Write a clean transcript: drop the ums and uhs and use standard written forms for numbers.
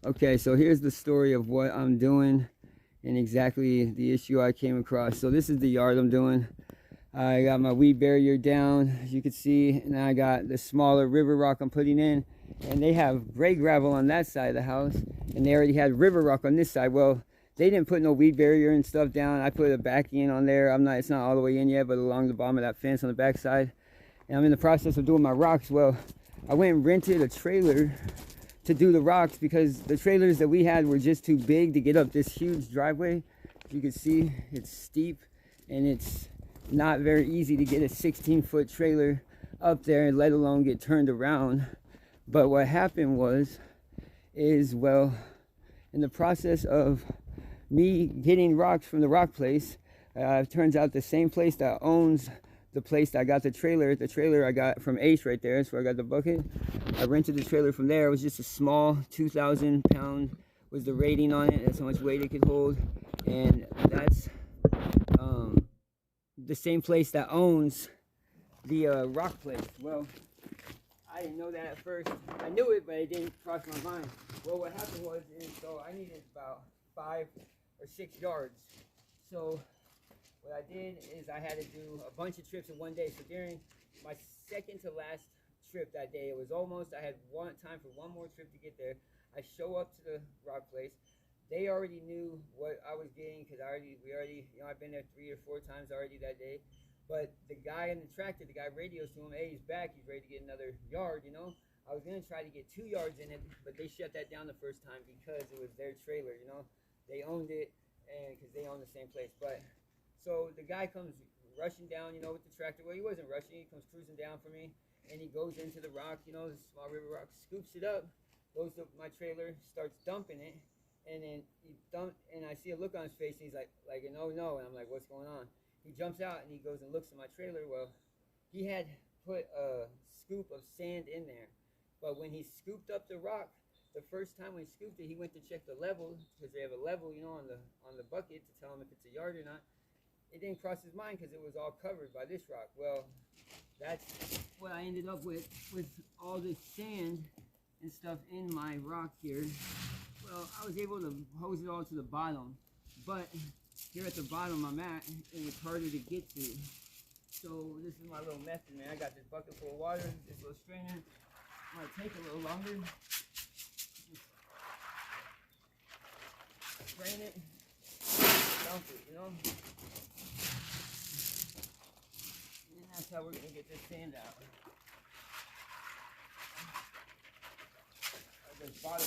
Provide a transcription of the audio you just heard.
Okay, so here's the story of what I'm doing and exactly the issue I came across. So this is the yard I'm doing. I got my weed barrier down, as you can see, and I got the smaller river rock I'm putting in. And they have gray gravel on that side of the house, and they already had river rock on this side. Well, they didn't put no weed barrier and stuff down. I put a backing on there. It's not all the way in yet, but along the bottom of that fence on the back side. And I'm in the process of doing my rocks. Well, I went and rented a trailer to do the rocks because the trailers that we had were just too big to get up this huge driveway. You can see it's steep and it's not very easy to get a 16-foot trailer up there, let alone get turned around. But what happened is well, in the process of me getting rocks from the rock place, it turns out the same place that owns the place that I got the trailer I got from Ace right there. That's where I got the bucket. I rented the trailer from there. It was just a small 2,000 pound was the rating on it. That's how much weight it could hold. And that's the same place that owns the rock place. Well, I didn't know that at first. I knew it, but it didn't cross my mind. Well, what happened so I needed about 5 or 6 yards. So what I did is I had to do a bunch of trips in one day. So during my second to last trip that day, I had time for one more trip to get there. I show up to the rock place. They already knew what I was getting because I've been there 3 or 4 times already that day. But the guy in the tractor, the guy radios to him, hey, he's back, he's ready to get another yard, I was gonna try to get 2 yards in it, but they shut that down the first time because it was their trailer, They owned it, and because they own the same place. But so the guy comes rushing down, with the tractor. Well, he wasn't rushing, he comes cruising down for me, and he goes into the rock, the small river rock, scoops it up, goes to my trailer, starts dumping it, and then and I see a look on his face, and he's like, no, and I'm like, what's going on? He jumps out and he goes and looks at my trailer. Well, he had put a scoop of sand in there, but when he scooped up the rock, the first time when he scooped it, he went to check the level because they have a level, on the bucket to tell him if it's a yard or not. It didn't cross his mind because it was all covered by this rock. Well, that's what I ended up with all this sand and stuff in my rock here. Well, I was able to hose it all to the bottom, but here at the bottom I'm at, and it's harder to get to. So this is my little method, man. I got this bucket full of water, this little strainer. Might take a little longer. Just strain it, dump it, And that's how we're gonna get this sand out. This bottom